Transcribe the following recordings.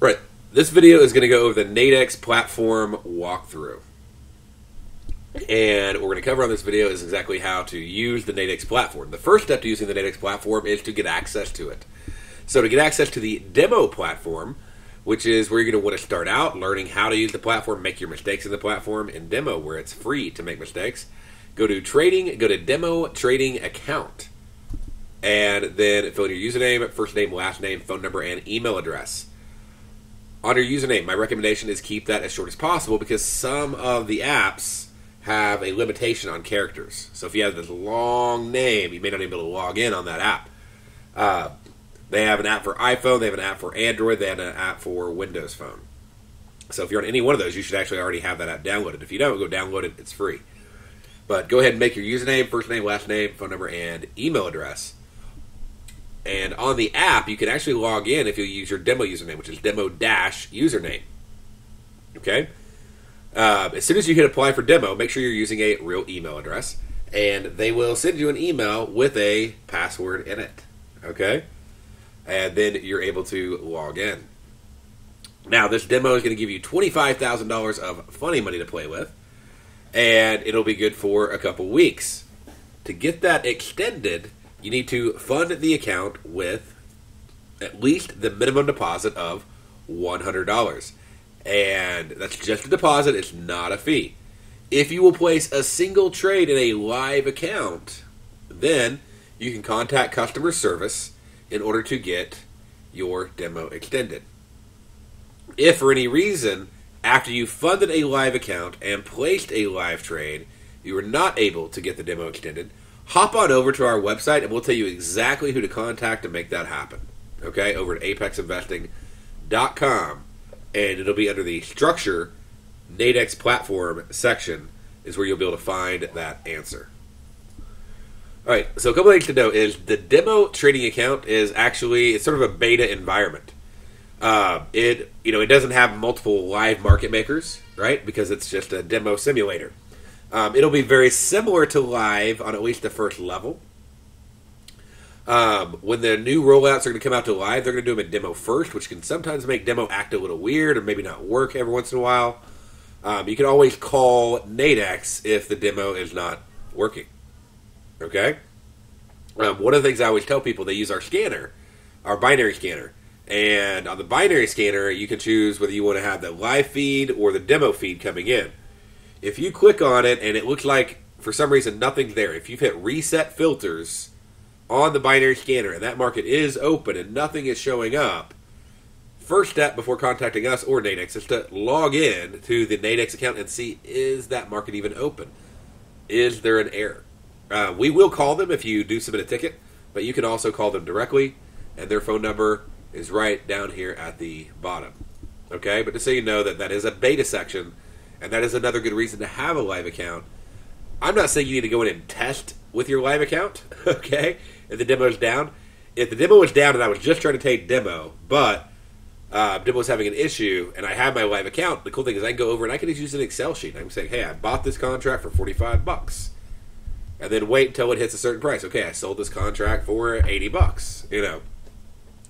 Right. This video is going to go over the Nadex Platform walkthrough. And what we're going to cover on this video is exactly how to use the Nadex Platform. The first step to using the Nadex Platform is to get access to it. So to get access to the demo platform, which is where you're going to want to start out learning how to use the platform, make your mistakes in the platform, and demo where it's free to make mistakes, go to trading, go to demo trading account, and then fill in your username, first name, last name, phone number, and email address. On your username, my recommendation is keep that as short as possible because some of the apps have a limitation on characters. So if you have this long name, you may not be able to log in on that app. They have an app for iPhone, they have an app for Android, they have an app for Windows Phone. So if you're on any one of those, you should actually already have that app downloaded. If you don't, go download it, it's free. But go ahead and make your username, first name, last name, phone number, and email address. And on the app, you can actually log in if you use your demo username, which is demo-username. Okay? As soon as you hit apply for demo, make sure you're using a real email address. And they will send you an email with a password in it. Okay? And then you're able to log in. Now, this demo is going to give you $25,000 of funny money to play with, and it'll be good for a couple weeks. To get that extended, you need to fund the account with at least the minimum deposit of $100. And that's just a deposit, it's not a fee. If you will place a single trade in a live account, then you can contact customer service in order to get your demo extended. If for any reason, after you funded a live account and placed a live trade, you are not able to get the demo extended, hop on over to our website and we'll tell you exactly who to contact to make that happen. Okay, over at apexinvesting.com, and it'll be under the Structure Nadex Platform section is where you'll be able to find that answer. All right, so a couple things to know is the demo trading account is actually, it's sort of a beta environment. It doesn't have multiple live market makers, right? Because it's just a demo simulator. It'll be very similar to live on at least the first level. When the new rollouts are going to come out to live, they're going to do them in demo first, which can sometimes make demo act a little weird or maybe not work every once in a while. You can always call Nadex if the demo is not working. Okay? One of the things I always tell people, they use our scanner, our binary scanner. And on the binary scanner, you can choose whether you want to have the live feed or the demo feed coming in. If you click on it and it looks like, for some reason, nothing's there, if you've hit reset filters on the binary scanner and that market is open and nothing is showing up, first step before contacting us or Nadex is to log in to the Nadex account and see, is that market even open? Is there an error? We will call them if you do submit a ticket, but you can also call them directly, and their phone number is right down here at the bottom. Okay, but just so you know that is a beta section, and that is another good reason to have a live account. I'm not saying you need to go in and test with your live account, okay, if the demo is down. If the demo was down and I was just trying to take demo, but demo was having an issue, and I have my live account, the cool thing is I can go over and I can just use an Excel sheet. I can say, hey, I bought this contract for $45. And then wait until it hits a certain price. Okay, I sold this contract for $80,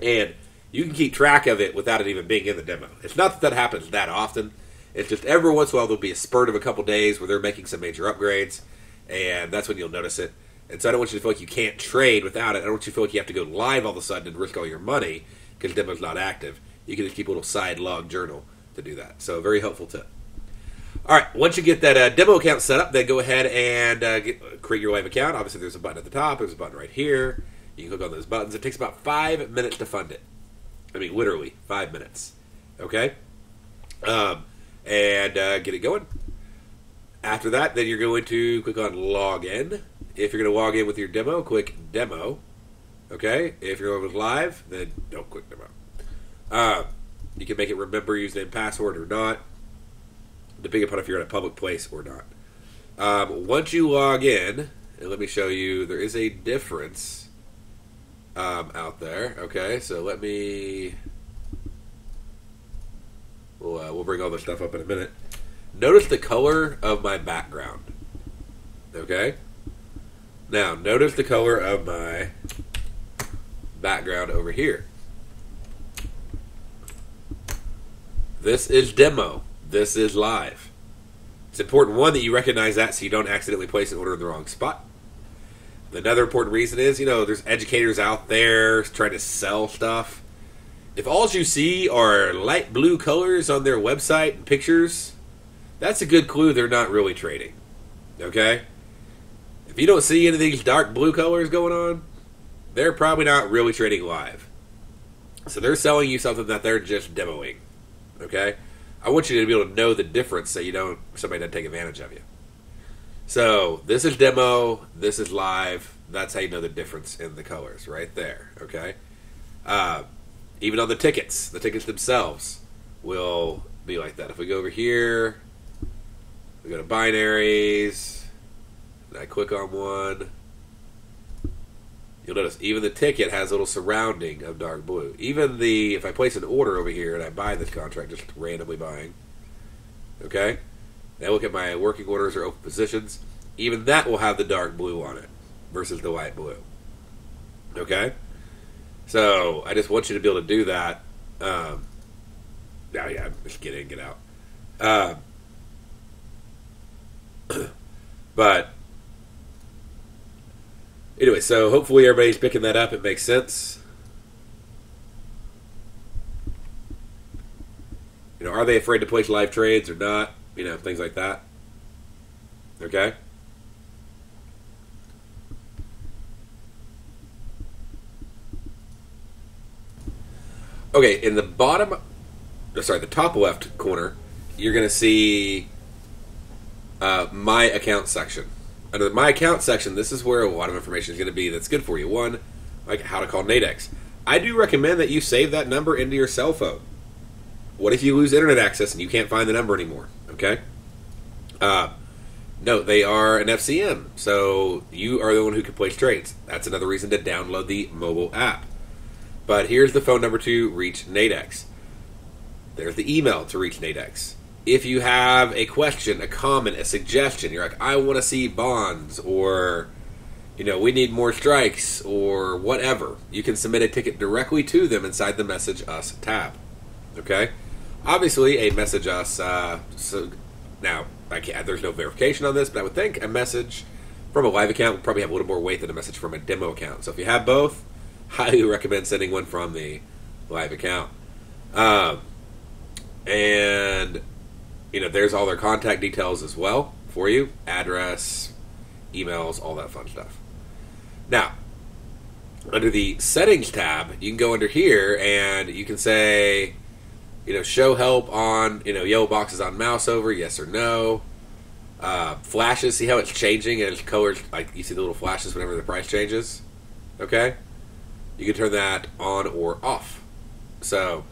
And you can keep track of it without it even being in the demo. It's not that happens that often. It's just every once in a while there'll be a spurt of a couple days where they're making some major upgrades, and that's when you'll notice it. And so I don't want you to feel like you can't trade without it. I don't want you to feel like you have to go live all of a sudden and risk all your money because the demo's not active. You can just keep a little side log journal to do that. So a very helpful tip. All right, once you get that demo account set up, then go ahead and create your live account. Obviously, there's a button at the top. There's a button right here. You can click on those buttons. It takes about 5 minutes to fund it. I mean, literally, 5 minutes. Okay? And get it going. After that, then you're going to click on Login. If you're going to log in with your demo, click Demo. Okay? If you're going with Live, then don't click Demo. You can make it remember username, password, or not, depending upon if you're in a public place or not. Once you log in, and let me show you, there is a difference out there. Okay, so let me... We'll bring all this stuff up in a minute. Notice the color of my background. Okay? Now, notice the color of my background over here. This is demo. This is live. It's important, one, that you recognize that so you don't accidentally place an order in the wrong spot. Another important reason is, there's educators out there trying to sell stuff. If all you see are light blue colors on their website and pictures, that's a good clue they're not really trading. Okay? If you don't see any of these dark blue colors going on, they're probably not really trading live. So they're selling you something that they're just demoing. Okay? I want you to be able to know the difference so somebody doesn't take advantage of you. So this is demo, this is live. That's how you know the difference in the colors right there. Okay? Even on the tickets themselves will be like that. If we go over here, we go to binaries, and I click on one, you'll notice even the ticket has a little surrounding of dark blue. Even if I place an order over here and I buy this contract, just randomly buying, okay? And I look at my working orders or open positions, even that will have the dark blue on it versus the light blue. Okay? So I just want you to be able to do that. Just get in, get out. But anyway, so hopefully everybody's picking that up. It makes sense. Are they afraid to place live trades or not? Things like that. Okay? Okay, in the the top left corner, you're going to see My Account section. Under the My Account section, this is where a lot of information is going to be that's good for you. One, like how to call Nadex. I do recommend that you save that number into your cell phone. What if you lose internet access and you can't find the number anymore? Okay? No, they are an FCM, so you are the one who can place trades. That's another reason to download the mobile app. But here's the phone number to reach Nadex. There's the email to reach Nadex. If you have a question, a comment, a suggestion, you're like, I want to see bonds, or, we need more strikes, or whatever, you can submit a ticket directly to them inside the Message Us tab. Okay? Obviously, a Message Us, now, there's no verification on this, but I would think a message from a live account would probably have a little more weight than a message from a demo account. So if you have both, highly recommend sending one from the live account. And, there's all their contact details as well for you. Address, emails, all that fun stuff. Now, under the Settings tab, you can go under here and you can say, show help on, yellow boxes on mouse over, yes or no. Flashes, see how it's changing and it's colors, like you see the little flashes whenever the price changes? Okay? You can turn that on or off. So,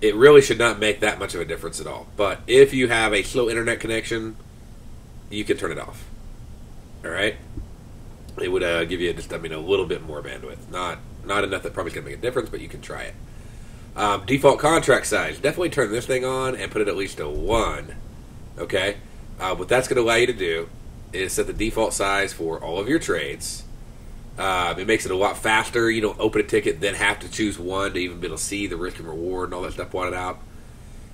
it really should not make that much of a difference at all. But if you have a slow internet connection, you can turn it off. Alright? It would give you just, a little bit more bandwidth. Not enough that probably is going to make a difference, but you can try it. Default contract size. Definitely turn this thing on and put it at least to 1. Okay? What that's going to allow you to do is set the default size for all of your trades. It makes it a lot faster. You don't open a ticket, then have to choose one to even be able to see the risk and reward and all that stuff plotted out.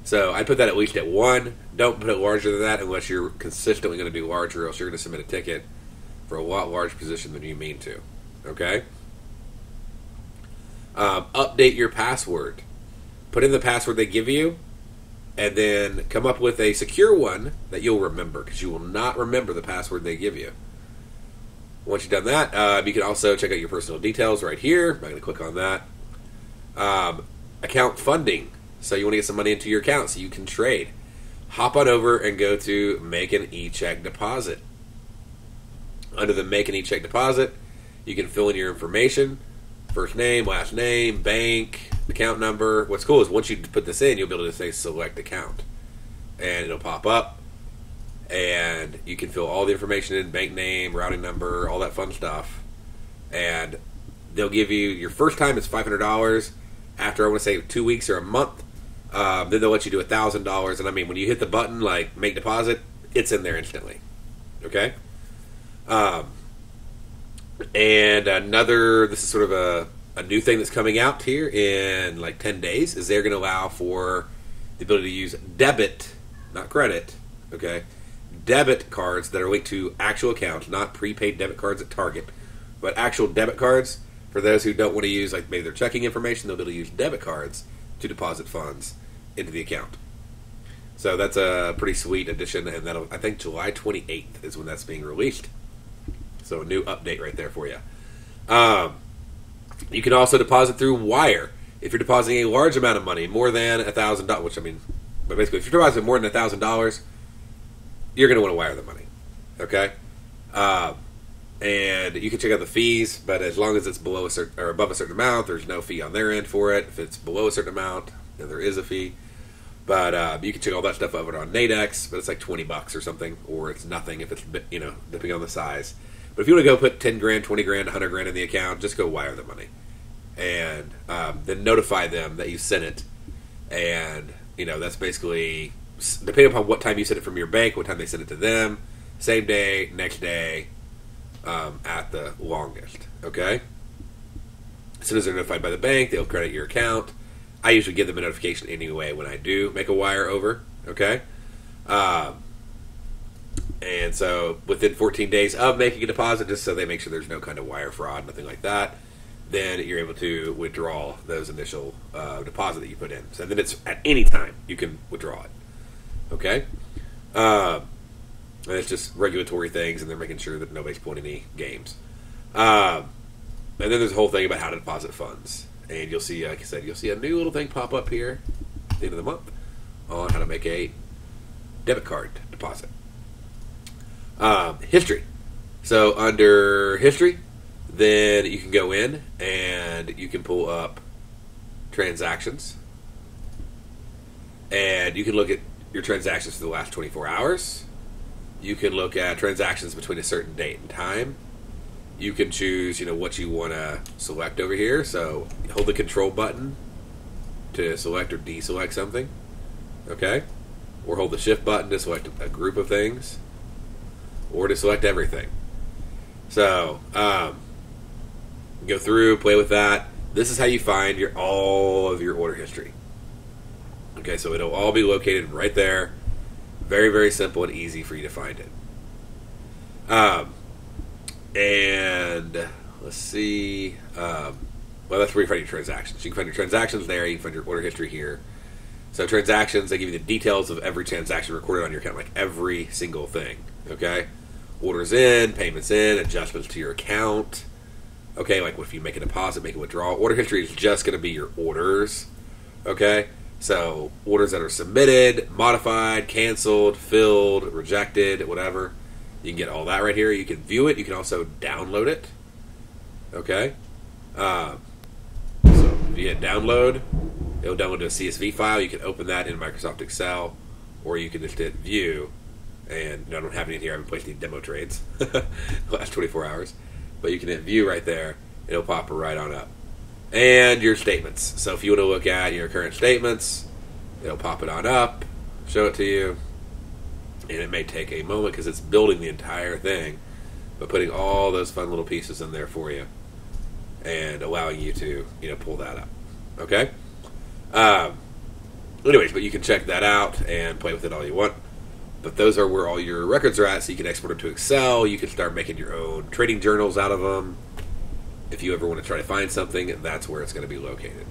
So I put that at least at 1. Don't put it larger than that unless you're consistently going to do larger, or else you're going to submit a ticket for a lot larger position than you mean to. Okay? Update your password. Put in the password they give you, and then come up with a secure one that you'll remember, because you will not remember the password they give you. Once you've done that, you can also check out your personal details right here. I'm going to click on that. Account funding. So you want to get some money into your account so you can trade. Hop on over and go to Make an E-Check Deposit. Under the Make an E-Check Deposit, you can fill in your information. First name, last name, bank, account number. What's cool is once you put this in, you'll be able to say Select Account. And it'll pop up. And you can fill all the information in, bank name, routing number, all that fun stuff. And they'll give you, your first time it's $500. After, I want to say, 2 weeks or a month, then they'll let you do $1,000. And when you hit the button, like Make Deposit, it's in there instantly. Okay? And this is sort of a new thing that's coming out here in like 10 days, is they're going to allow for the ability to use debit, not credit, okay, debit cards that are linked to actual accounts, not prepaid debit cards at Target, but actual debit cards for those who don't want to use like maybe their checking information. They'll be able to use debit cards to deposit funds into the account. So that's a pretty sweet addition, and that'll, I think July 28th is when that's being released. So a new update right there for you. You can also deposit through wire if you're depositing a large amount of money, more than $1,000. Which I mean, but basically, if you're depositing more than $1,000, you're going to want to wire the money. Okay, and you can check out the fees, but as long as it's below a certain or above a certain amount, there's no fee on their end for it. If it's below a certain amount, then there is a fee. But you can check all that stuff over on Nadex, but it's like $20 or something, or it's nothing if it's, you know, depending on the size. But if you want to go put 10 grand, 20 grand, 100 grand in the account, just go wire the money, and then notify them that you sent it. And you know, that's basically depending upon what time you sent it from your bank, what time they sent it to them, same day, next day, at the longest. Okay. As soon as they're notified by the bank, they'll credit your account. I usually give them a notification anyway when I do make a wire over, okay? And so within 14 days of making a deposit, just so they make sure there's no kind of wire fraud, nothing like that, then you're able to withdraw those initial deposit that you put in. So then it's at any time you can withdraw it, okay? And it's just regulatory things, and they're making sure that nobody's pulling any games. And then there's a whole thing about how to deposit funds. And you'll see, like I said, you'll see a new little thing pop up here at the end of the month on how to make a debit card deposit. History. So under history, then you can go in and you can pull up transactions. And you can look at your transactions for the last 24 hours. You can look at transactions between a certain date and time. You can choose, you know, what you want to select over here. So hold the control button to select or deselect something, okay? Or hold the shift button to select a group of things, or to select everything. So go through, play with that. This is how you find all of your order history. Okay, so it'll all be located right there. Very, very simple and easy for you to find it. And let's see. Well, that's where you find your transactions. You can find your transactions there. You can find your order history here. So transactions, they give you the details of every transaction recorded on your account, like every single thing. Okay, orders in, payments in, adjustments to your account. Okay, like if you make a deposit, make a withdrawal. Order history is just going to be your orders. Okay, so orders that are submitted, modified, canceled, filled, rejected, whatever. You can get all that right here. You can view it. You can also download it. Okay. So if you hit download, it'll download to a CSV file. You can open that in Microsoft Excel, or you can just hit view. And I don't have any in here. I haven't placed any demo trades the last 24 hours. But you can hit view right there. It'll pop right on up. And your statements. So if you want to look at your current statements, it'll pop it on up, show it to you. And it may take a moment because it's building the entire thing, but putting all those fun little pieces in there for you and allowing you to, you know, pull that up. Okay? Anyways, but you can check that out and play with it all you want. But those are where all your records are at, so you can export them to Excel. You can start making your own trading journals out of them. If you ever want to try to find something, that's where it's going to be located.